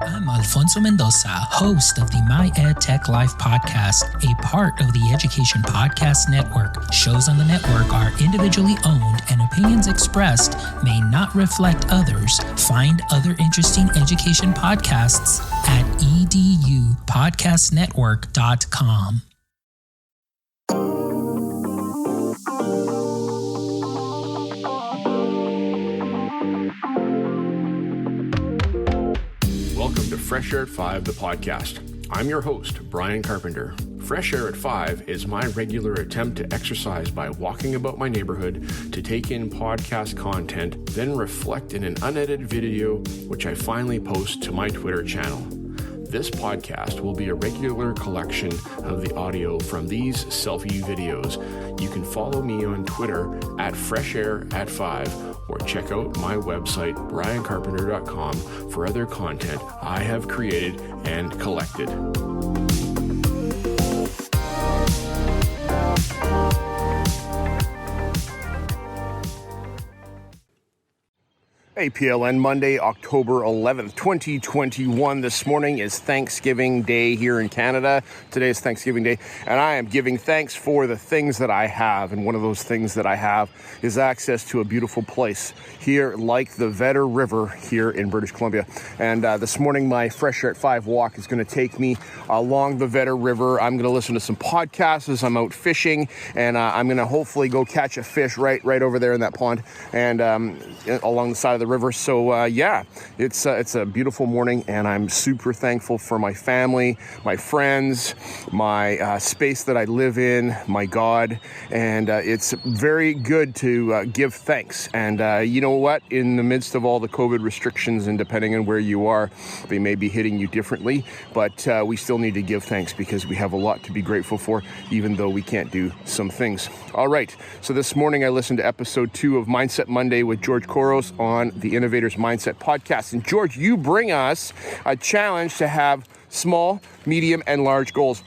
I'm Alfonso Mendoza, host of the My Ed Tech Life podcast, a part of the Education Podcast Network. Shows on the network are individually owned and opinions expressed may not reflect others. Find other interesting education podcasts at edupodcastnetwork.com. Welcome to Fresh Air at 5, the podcast. I'm your host, Brian Carpenter. Fresh Air at 5 is my regular attempt to exercise by walking about my neighborhood to take in podcast content, then reflect in an unedited video, which I finally post to my Twitter channel. This podcast will be a regular collection of the audio from these selfie videos. You can follow me on Twitter at FreshAirAtFive or check out my website, briancarpenter.com, for other content I have created and collected. APLN Monday, October 11th, 2021. This morning is Thanksgiving Day here in Canada. Today is Thanksgiving Day, and I am giving thanks for the things that I have. And one of those things that I have is access to a beautiful place here, like the Vedder River here in British Columbia. And this morning, my Fresh Air at 5 walk is going to take me along the Vedder River. I'm going to listen to some podcasts as I'm out fishing, and I'm going to hopefully go catch a fish right over there in that pond and along the side of the river. So it's a beautiful morning, and I'm super thankful for my family, my friends, my space that I live in, my God, and it's very good to give thanks. And you know what? In the midst of all the COVID restrictions, and depending on where you are, they may be hitting you differently, but we still need to give thanks because we have a lot to be grateful for, even though we can't do some things. All right, so this morning I listened to episode 2 of Mindset Monday with George Koros on the Innovators Mindset podcast. And George, you bring us a challenge to have small, medium, and large goals,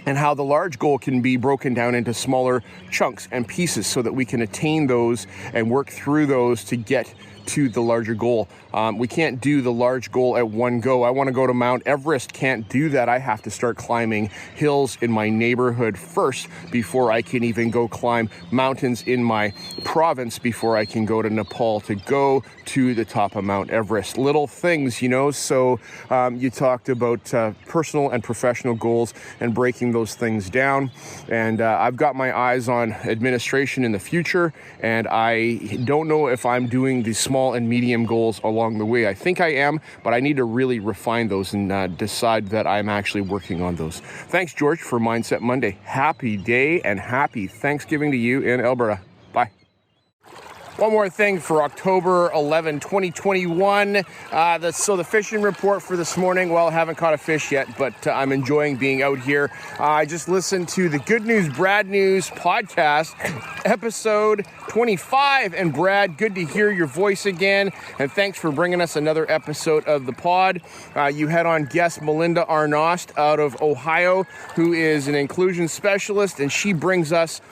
and how the large goal can be broken down into smaller chunks and pieces so that we can attain those and work through those to get to the larger goal. We can't do the large goal at one go. I want to go to Mount Everest. Can't do that. I have to start climbing hills in my neighborhood first before I can even go climb mountains in my province, before I can go to Nepal to go to the top of Mount Everest. Little things, you know. So you talked about personal and professional goals and breaking those things down. And I've got my eyes on administration in the future, and I don't know if I'm doing the small and medium goals along the way. I think I am, but I need to really refine those and decide that I'm actually working on those. Thanks, George, for Mindset Monday. Happy day and happy Thanksgiving to you in Alberta. Bye. One more thing for October 11, 2021. So the fishing report for this morning, well, I haven't caught a fish yet, but I'm enjoying being out here. I just listened to the Good News, Brad News podcast, episode 25. And Brad, good to hear your voice again. And thanks for bringing us another episode of the pod. You had on guest Melinda Arnost out of Ohio, who is an inclusion specialist, and she brings us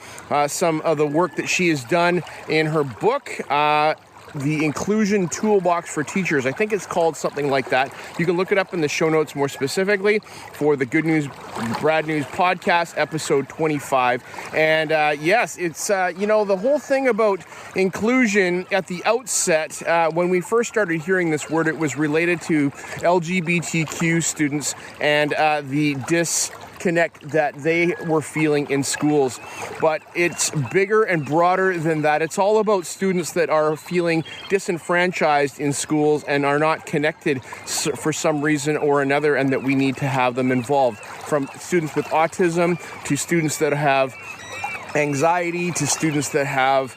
some of the work that she has done in her book, The Inclusion Toolbox for Teachers. I think it's called something like that. You can look it up in the show notes more specifically for the Good News, Brad News podcast, episode 25. And yes, it's, the whole thing about inclusion at the outset, when we first started hearing this word, it was related to LGBTQ students and the disconnect that they were feeling in schools. But it's bigger and broader than that. It's all about students that are feeling disenfranchised in schools and are not connected for some reason or another, and that we need to have them involved. From students with autism to students that have anxiety to students that have,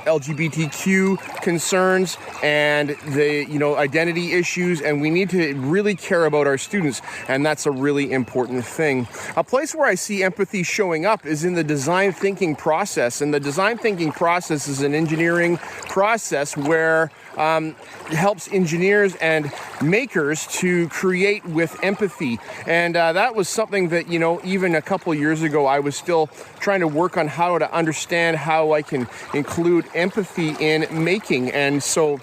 LGBTQ concerns and the, identity issues, and we need to really care about our students, and that's a really important thing. A place where I see empathy showing up is in the design thinking process, and the design thinking process is an engineering process where it helps engineers and makers to create with empathy, and that was something that, even a couple years ago, I was still trying to work on how to understand how I can include empathy in making. And so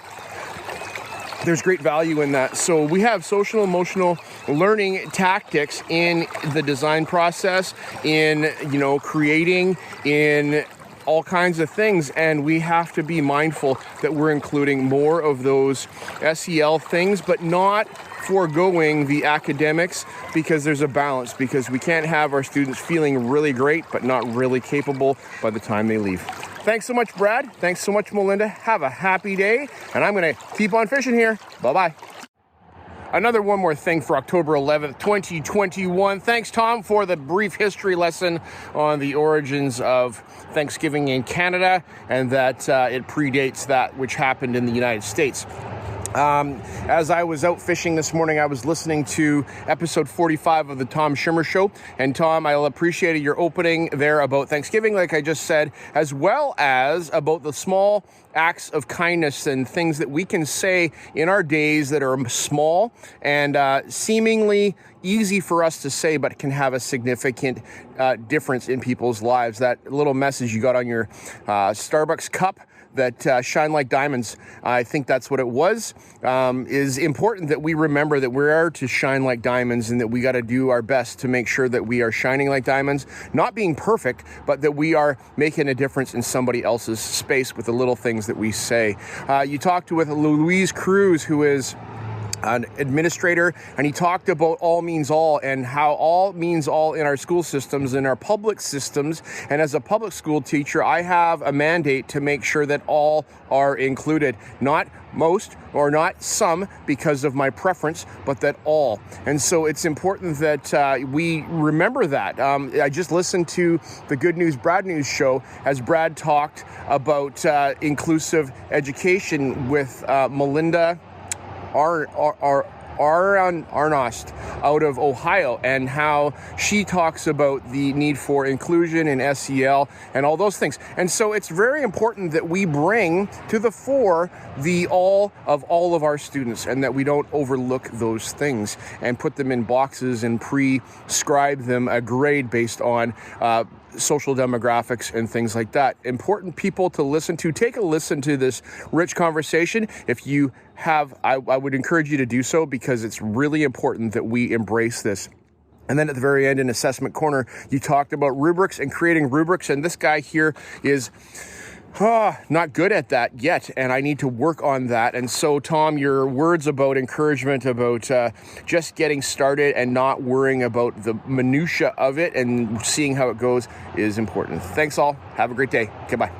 there's great value in that. So we have social emotional learning tactics in the design process, in, creating, in all kinds of things, and we have to be mindful that we're including more of those SEL things, but not foregoing the academics, because there's a balance, because we can't have our students feeling really great but not really capable by the time they leave. Thanks so much, Brad. Thanks so much, Melinda. Have a happy day, and I'm going to keep on fishing here. Bye-bye. One more thing for October 11th, 2021. Thanks, Tom, for the brief history lesson on the origins of Thanksgiving in Canada, and that it predates that which happened in the United States. As I was out fishing this morning, I was listening to episode 45 of the Tom Schimmer Show. And Tom, I appreciated your opening there about Thanksgiving, like I just said, as well as about the small acts of kindness and things that we can say in our days that are small and seemingly easy for us to say, but can have a significant difference in people's lives. That little message you got on your Starbucks cup that shine like diamonds, I think that's what it was, is important that we remember that we are to shine like diamonds, and that we got to do our best to make sure that we are shining like diamonds, not being perfect, but that we are making a difference in somebody else's space with the little things that we say. You talked with Louise Cruz, who is an administrator, and he talked about all means all, and how all means all in our school systems, in our public systems. And as a public school teacher, I have a mandate to make sure that all are included, not most or not some because of my preference, but that all. And so it's important that we remember that. I just listened to the Good News Brad News show as Brad talked about inclusive education with Melinda Arnost out of Ohio, and how she talks about the need for inclusion in SEL and all those things. And so it's very important that we bring to the fore the all of our students, and that we don't overlook those things and put them in boxes and prescribe them a grade based on social demographics and things like that. Important people to listen to. Take a listen to this rich conversation. If you have, I would encourage you to do so, because it's really important that we embrace this. And then at the very end, in Assessment Corner, you talked about rubrics and creating rubrics. And this guy here is not good at that yet, and I need to work on that. And so, Tom, your words about encouragement, about just getting started and not worrying about the minutia of it and seeing how it goes is important. Thanks all. Have a great day. Okay, bye.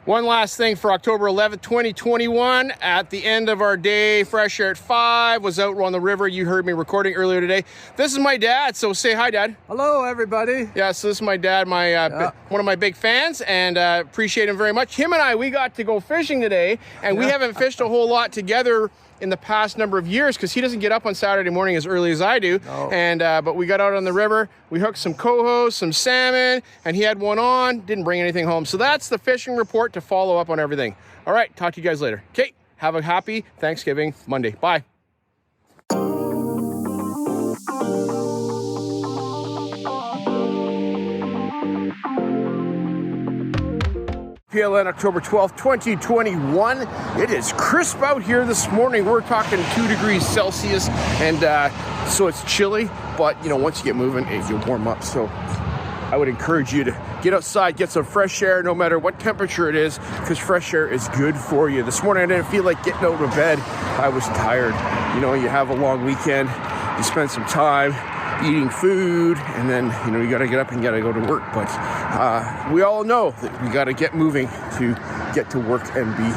One last thing for October 11th, 2021. At the end of our day, Fresh Air at 5 was out on the river. You heard me recording earlier today. This is my dad, so say hi, Dad. Hello, everybody. Yeah, so this is my dad, one of my big fans, and appreciate him very much. Him and I, we got to go fishing today, and we haven't fished a whole lot together in the past number of years, because he doesn't get up on Saturday morning as early as I do. No. And but we got out on the river, we hooked some cohos, some salmon, and he had one on, didn't bring anything home. So that's the fishing report to follow up on everything. All right, talk to you guys later. Okay, have a happy Thanksgiving Monday. Bye. PLN October 12th, 2021. It is crisp out here this morning. We're talking 2 degrees Celsius, and so it's chilly, but once you get moving, you'll warm up. So I would encourage you to get outside, get some fresh air, no matter what temperature it is, because fresh air is good for you. This morning I didn't feel like getting out of bed. I was tired. You have a long weekend, you spend some time eating food, and then you got to get up and got to go to work. But we all know that we got to get moving to get to work and be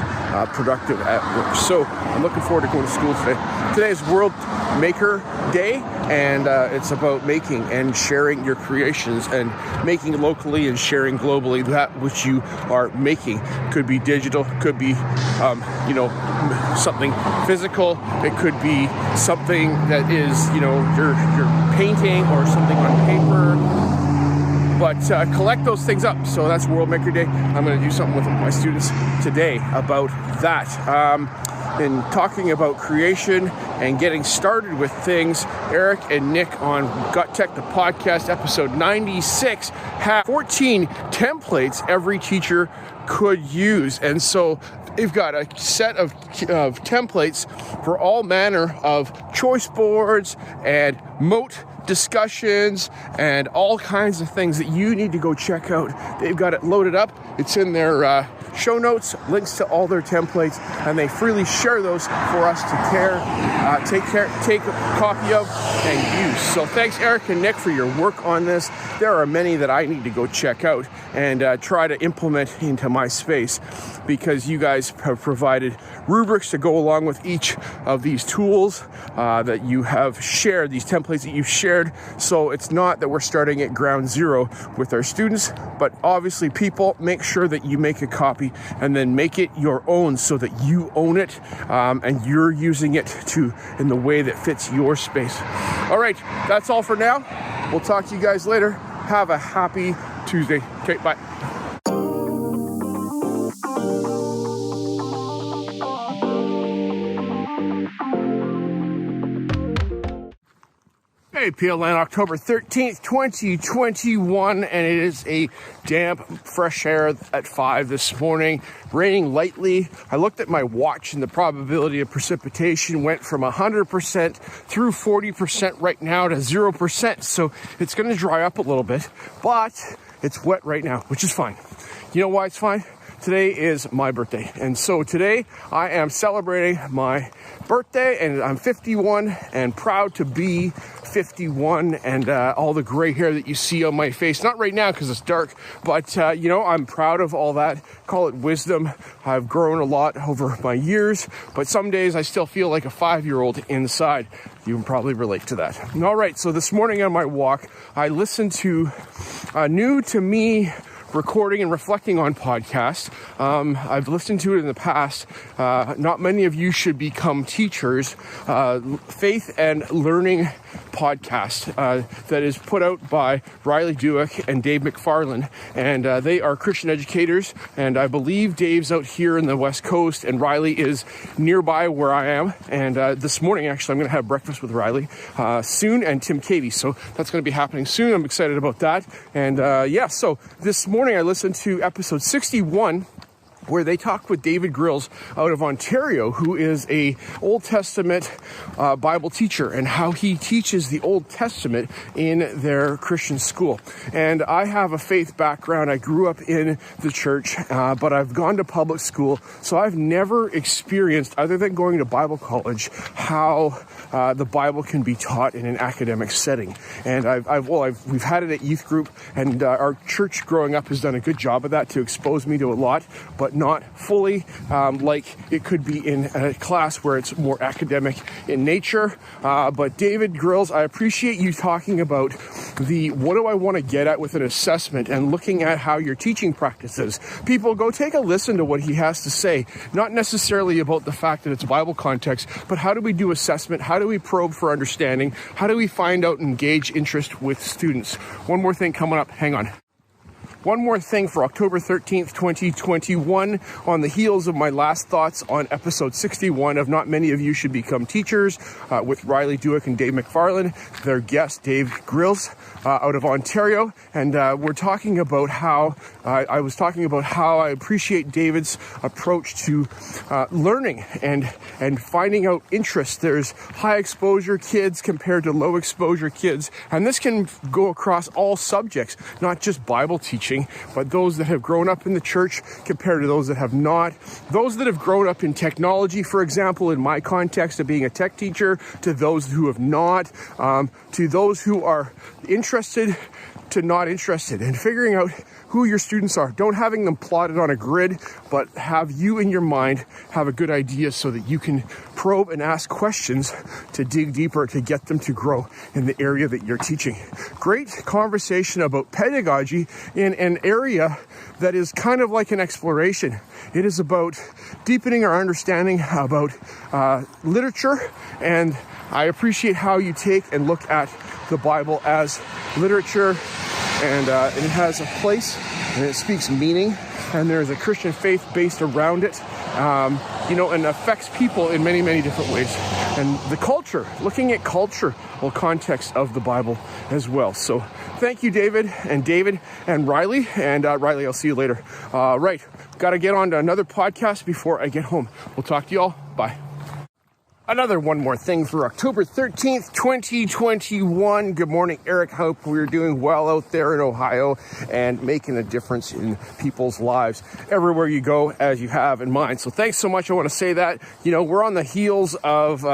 productive at work. So I'm looking forward to going to school today. Today is World Maker Day, and it's about making and sharing your creations, and making locally and sharing globally that which you are making. Could be digital, could be something physical, it could be something that is your painting or something on paper, but collect those things up. So that's World Maker Day. I'm going to do something with my students today about that. In talking about creation and getting started with things, Eric and Nick on Gut Tech, the podcast, episode 96, have 14 templates every teacher could use. And so They've got a set of templates for all manner of choice boards and moat discussions and all kinds of things that you need to go check out. They've got it loaded up. It's in their show notes, links to all their templates, and they freely share those for us to take a copy of and use. So thanks, Eric and Nick, for your work on this. There are many that I need to go check out and try to implement into my space, because you guys have provided rubrics to go along with each of these tools that you have shared, these templates that you've shared. So it's not that we're starting at ground zero with our students, but obviously, people, make sure that you make a copy and then make it your own so that you own it and you're using it in the way that fits your space. All right, that's all for now. We'll talk to you guys later. Have a happy Tuesday. Okay, bye. Hey, PLN, October 13th, 2021, and it is a damp, fresh air at 5 this morning, raining lightly. I looked at my watch, and the probability of precipitation went from 100% through 40% right now to 0%, so it's going to dry up a little bit, but it's wet right now, which is fine. You know why it's fine? Today is my birthday, and so today I am celebrating my birthday, and I'm 51 and proud to be 51, and all the gray hair that you see on my face, not right now because it's dark, but I'm proud of all that. Call it wisdom. I've grown a lot over my years, but some days I still feel like a 5-year-old inside. You can probably relate to that. All right, so this morning on my walk, I listened to a new to me recording and reflecting on podcast. I've listened to it in the past. Not many of you should become teachers. Faith and Learning podcast that is put out by Riley Dueck and Dave McFarland, and they are Christian educators, and I believe Dave's out here in the West Coast and Riley is nearby where I am, and this morning actually I'm going to have breakfast with Riley soon, and Tim Cavey, so that's going to be happening soon. I'm excited about that. And so this morning I listened to episode 61, where they talk with David Grills out of Ontario, who is a Old Testament Bible teacher, and how he teaches the Old Testament in their Christian school. And I have a faith background. I grew up in the church, but I've gone to public school, so I've never experienced, other than going to Bible college, how the Bible can be taught in an academic setting. And we've had it at youth group, and our church growing up has done a good job of that to expose me to a lot, but not fully like it could be in a class where it's more academic in nature. But David Grills, I appreciate you talking about what do I want to get at with an assessment, and looking at how your teaching practices. People, go take a listen to what he has to say, not necessarily about the fact that it's Bible context, but how do we do assessment? How do we probe for understanding? How do we find out and engage interest with students? One more thing coming up. Hang on. One more thing for October 13th, 2021, on the heels of my last thoughts on episode 61 of Not Many of You Should Become Teachers with Riley Dueck and Dave McFarland, their guest, Dave Grills, out of Ontario. And we're talking about how I was talking about how I appreciate David's approach to learning and finding out interest. There's high exposure kids compared to low exposure kids, and this can go across all subjects, not just Bible teaching, but those that have grown up in the church compared to those that have not. Those that have grown up in technology, for example, in my context of being a tech teacher, to those who have not, to those who are interested to not interested, and figuring out who your students are. Don't having them plotted on a grid, but have you in your mind have a good idea so that you can probe and ask questions to dig deeper, to get them to grow in the area that you're teaching. Great conversation about pedagogy in an area that is kind of like an exploration. It is about deepening our understanding about literature, and I appreciate how you take and look at the Bible as literature, and it has a place, and it speaks meaning, and there's a Christian faith based around it, and affects people in many, many different ways. And the culture, looking at cultural context of the Bible as well. So thank you, David and Riley. And Riley, I'll see you later. Right, got to get on to another podcast before I get home. We'll talk to you all. Bye. One more thing for October 13th, 2021. Good morning, Eric. Hope we're doing well out there in Ohio and making a difference in people's lives everywhere you go, as you have in mind. So thanks so much. I want to say that, we're on the heels of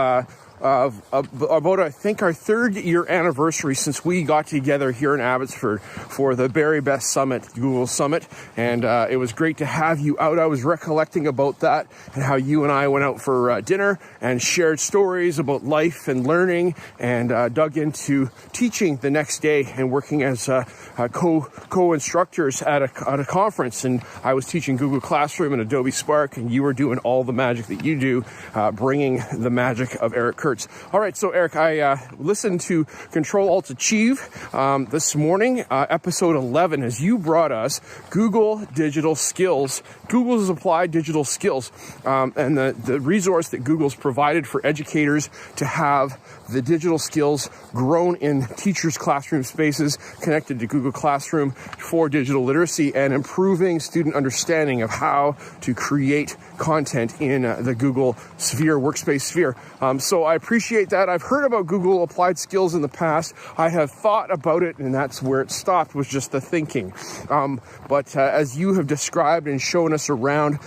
about, I think, our 3rd year anniversary since we got together here in Abbotsford for the Very Best Summit, Google Summit. And it was great to have you out. I was recollecting about that and how you and I went out for dinner and shared stories about life and learning, and dug into teaching the next day and working as co-instructors at a conference. And I was teaching Google Classroom and Adobe Spark, and you were doing all the magic that you do, bringing the magic of Eric Kurtz. All right, so Eric, I listened to Control-Alt-Achieve this morning, episode 11, as you brought us Google Digital Skills, Google's Applied Digital Skills, and the resource that Google's provided for educators to have the digital skills grown in teachers' classroom spaces, connected to Google Classroom for digital literacy, and improving student understanding of how to create content in the Google sphere, workspace sphere. So I appreciate that. I've heard about Google Applied Skills in the past. I have thought about it, and that's where it stopped, was just the thinking. But as you have described and shown us around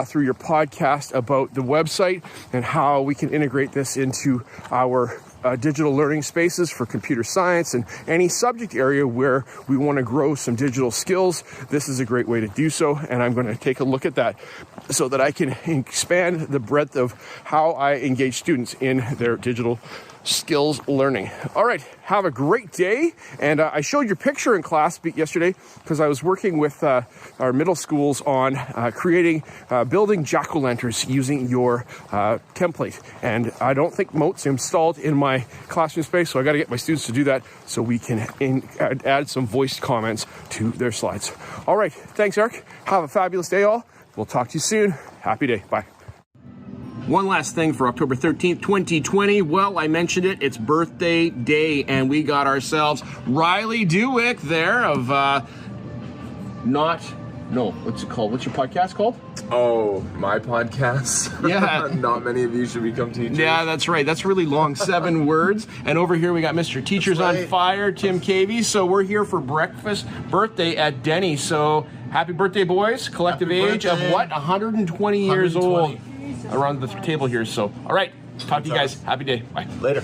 through your podcast about the website and how we can integrate this into our digital learning spaces for computer science and any subject area where we want to grow some digital skills, this is a great way to do so. And I'm going to take a look at that so that I can expand the breadth of how I engage students in their digital skills learning. All right, have a great day. And I showed your picture in class yesterday because I was working with our middle schools on building jack-o'-lanterns using your template. And I don't think Moat's installed in my classroom space, so I got to get my students to do that so we can add some voiced comments to their slides. All right, thanks, Eric. Have a fabulous day, all. We'll talk to you soon. Happy day. Bye. One last thing for October 13th, 2020. Well, I mentioned it. It's birthday day, and we got ourselves Riley Dewick there of what's it called? What's your podcast called? Oh, my podcast? Yeah. Not many of you should become teachers. Yeah, that's right. That's really long, 7 words. And over here we got Mr. Teachers on Fire, Tim Cavey. So we're here for birthday at Denny's. So happy birthday, boys. Collective age of what? 120 years old around the table here. So, all right. Talk to you guys. Happy day. Bye. Later.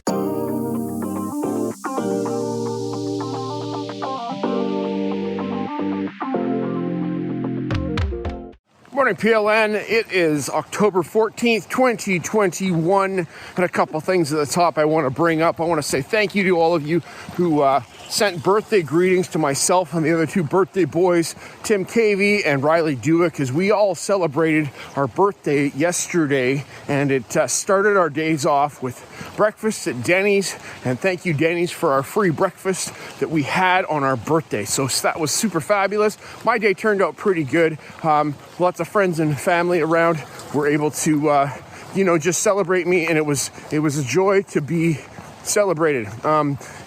Morning, PLN. It is October 14th, 2021, and a couple things at the top I want to bring up. I want to say thank you to all of you who sent birthday greetings to myself and the other 2 birthday boys, Tim Cavey and Riley Dewick, as we all celebrated our birthday yesterday, and it started our days off with breakfast at Denny's, and thank you, Denny's, for our free breakfast that we had on our birthday. So that was super fabulous. My day turned out pretty good. Lots of friends and family around were able to, just celebrate me, and it was a joy to be celebrated.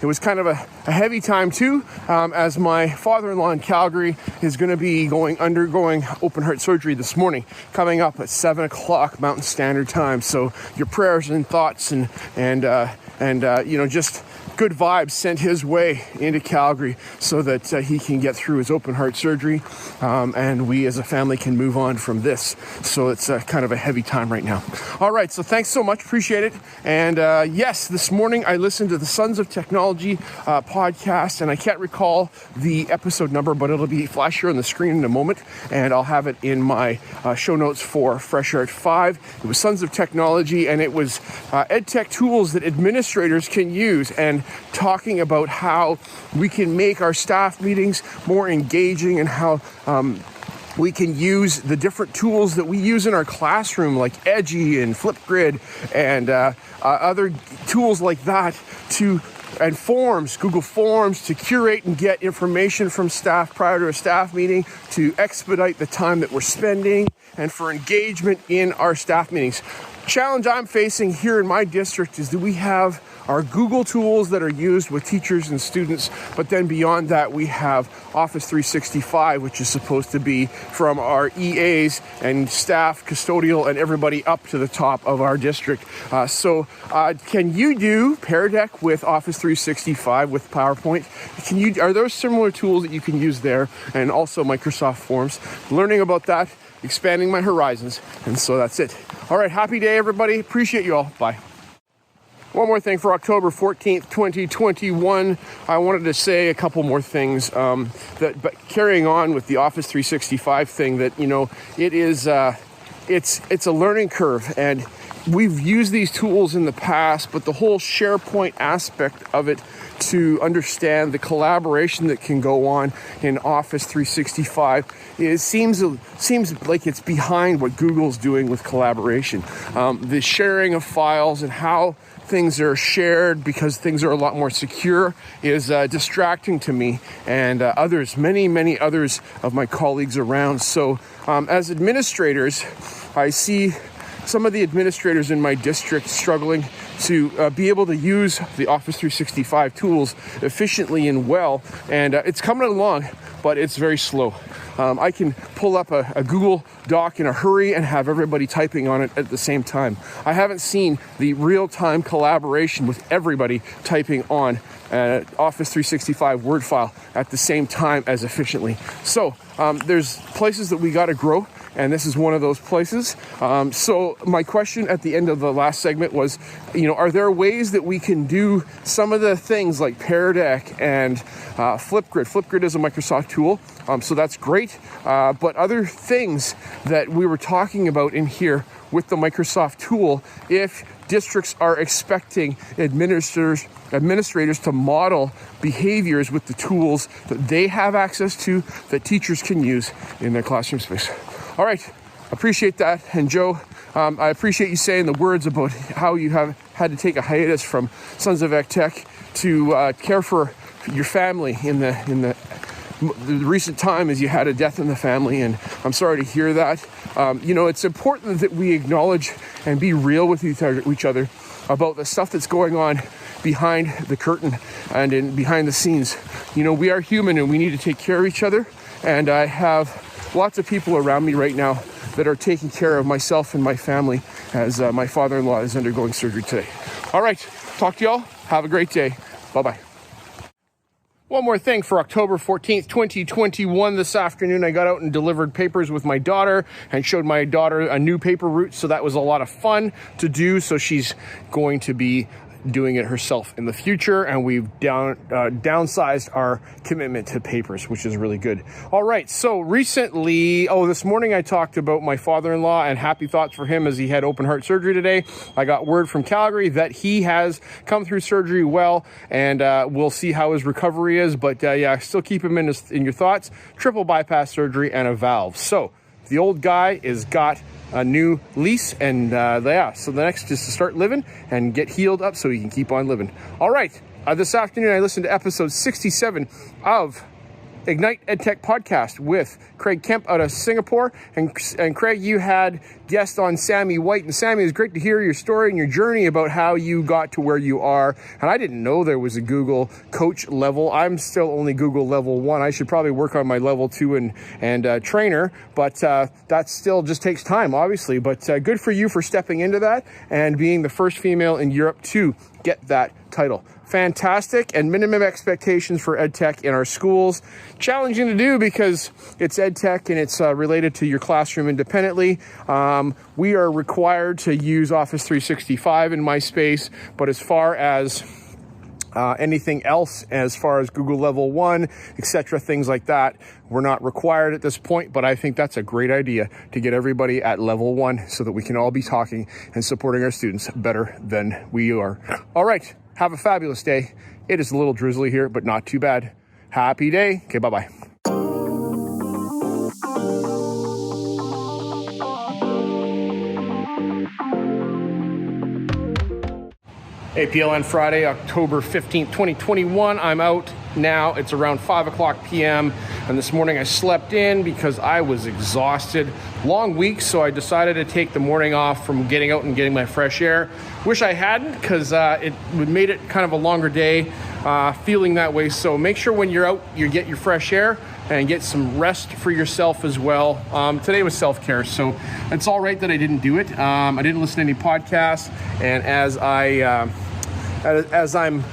It was kind of a heavy time too, as my father-in-law in Calgary is going to be undergoing open heart surgery this morning, coming up at 7 o'clock Mountain Standard Time. So your prayers and thoughts and just good vibes sent his way into Calgary so that he can get through his open heart surgery, and we as a family can move on from this. So it's kind of a heavy time right now. All right, so thanks so much. Appreciate it. And yes, this morning I listened to the Sons of Technology podcast, and I can't recall the episode number, but it'll be flash here on the screen in a moment, and I'll have it in my show notes for FreshAirAtFive. It was Sons of Technology, and it was EdTech tools that administrators can use, and talking about how we can make our staff meetings more engaging and how we can use the different tools that we use in our classroom, like Edgy and Flipgrid and other tools like that, and forms, Google Forms, to curate and get information from staff prior to a staff meeting, to expedite the time that we're spending, and for engagement in our staff meetings. Challenge I'm facing here in my district is that we have our Google tools that are used with teachers and students, but then beyond that we have Office 365, which is supposed to be from our EAs and staff, custodial, and everybody up to the top of our district. So can you do Pear Deck with Office 365 with PowerPoint? Are those similar tools that you can use there? And also Microsoft Forms. Learning about that, expanding my horizons, and so that's it. All right, happy day, everybody. Appreciate you all. Bye. One more thing for October 14th, 2021. I wanted to say a couple more things. But carrying on with the Office 365 thing, that it is it's a learning curve, and we've used these tools in the past, but the whole SharePoint aspect of it, to understand the collaboration that can go on in Office 365, seems like it's behind what Google's doing with collaboration. The sharing of files and how things are shared, because things are a lot more secure, is distracting to me and many others of my colleagues around. So as administrators, I see some of the administrators in my district struggling to be able to use the Office 365 tools efficiently and well, and it's coming along, but it's very slow. I can pull up a Google Doc in a hurry and have everybody typing on it at the same time. I haven't seen the real-time collaboration with everybody typing on Office 365 Word file at the same time as efficiently. So there's places that we got to grow, and this is one of those places. So my question at the end of the last segment was, are there ways that we can do some of the things like Pear Deck and Flipgrid? Flipgrid is a Microsoft tool, so that's great. But other things that we were talking about in here with the Microsoft tool, if districts are expecting administrators to model behaviors with the tools that they have access to, that teachers can use in their classroom space. All right, appreciate that. And Joe, I appreciate you saying the words about how you have had to take a hiatus from Sons of Tech to care for your family in the recent time, as you had a death in the family, and I'm sorry to hear that. It's important that we acknowledge and be real with each other about the stuff that's going on behind the curtain and behind the scenes. We are human, and we need to take care of each other, and I have lots of people around me right now that are taking care of myself and my family, as my father-in-law is undergoing surgery today. All right, talk to y'all. Have a great day. Bye-bye. One more thing for October 14th, 2021. This afternoon, I got out and delivered papers with my daughter and showed my daughter a new paper route. So that was a lot of fun to do. So she's going to be doing it herself in the future, and we've downsized our commitment to papers, which is really good. All right, so recently, this morning I talked about my father-in-law and happy thoughts for him as he had open heart surgery today. I got word from Calgary that he has come through surgery well, and we'll see how his recovery is, but still keep him in your thoughts. Triple bypass surgery and a valve. So the old guy is got a new lease, and so the next is to start living and get healed up so he can keep on living. All right, this afternoon I listened to episode 67 of Ignite EdTech podcast with Craig Kemp out of Singapore. And Craig, you had guest on Sammy White. And Sammy, it's great to hear your story and your journey about how you got to where you are. And I didn't know there was a Google coach level. I'm still only Google level 1. I should probably work on my level 2 and trainer, but that still just takes time, obviously. But good for you for stepping into that and being the first female in Europe to get that title. Fantastic, and minimum expectations for EdTech in our schools. Challenging to do because it's EdTech and it's related to your classroom independently. We are required to use Office 365 in my space, but as far as anything else, as far as Google level 1, etc., things like that, we're not required at this point, but I think that's a great idea to get everybody at level 1 so that we can all be talking and supporting our students better than we are. All right, have a fabulous day. It is a little drizzly here, but not too bad. Happy day. Okay, bye-bye. APLN Friday, October 15th, 2021. I'm out now. It's around 5 o'clock p.m. And this morning I slept in because I was exhausted. Long week, so I decided to take the morning off from getting out and getting my fresh air. Wish I hadn't, because it would made it kind of a longer day, feeling that way. So make sure when you're out, you get your fresh air and get some rest for yourself as well. Today was self-care, so it's all right that I didn't do it. I didn't listen to any podcasts, and as I'm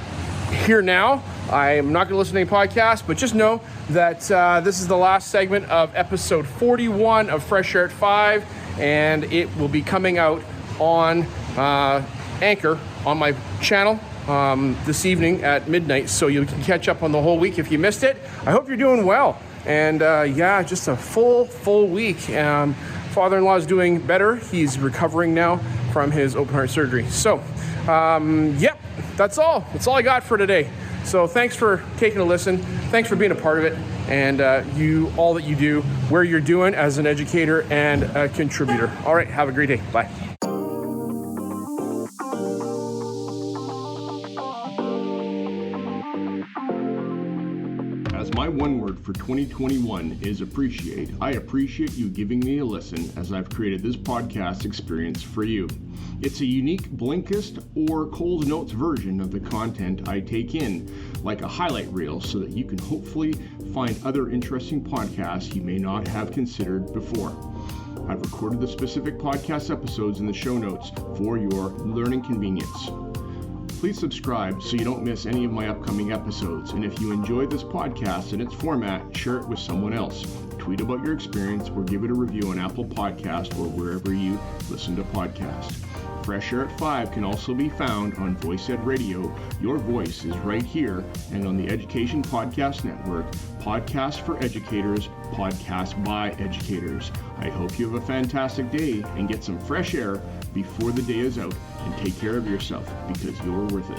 here now, I'm not going to listen to any podcasts, but just know that this is the last segment of episode 41 of Fresh Air at 5, and it will be coming out on Anchor on my channel this evening at midnight, so you can catch up on the whole week if you missed it. I hope you're doing well, and just a full week. Father-in-law is doing better. He's recovering now from his open heart surgery. So, that's all. That's all I got for today. So thanks for taking a listen. Thanks for being a part of it, and all that you do, where you're doing as an educator and a contributor. All right, have a great day. Bye. As my one word for 2021 is appreciate, I appreciate you giving me a listen as I've created this podcast experience for you. It's a unique Blinkist or Coles Notes version of the content I take in, like a highlight reel, so that you can hopefully find other interesting podcasts you may not have considered before. I've recorded the specific podcast episodes in the show notes for your learning convenience. Please subscribe so you don't miss any of my upcoming episodes. And if you enjoyed this podcast and its format, share it with someone else. Tweet about your experience or give it a review on Apple Podcast or wherever you listen to podcasts. Fresh Air at 5 can also be found on Voice Ed Radio. Your voice is right here, and on the Education Podcast Network, Podcasts for Educators, Podcasts by Educators. I hope you have a fantastic day and get some fresh air before the day is out, and take care of yourself, because you're worth it.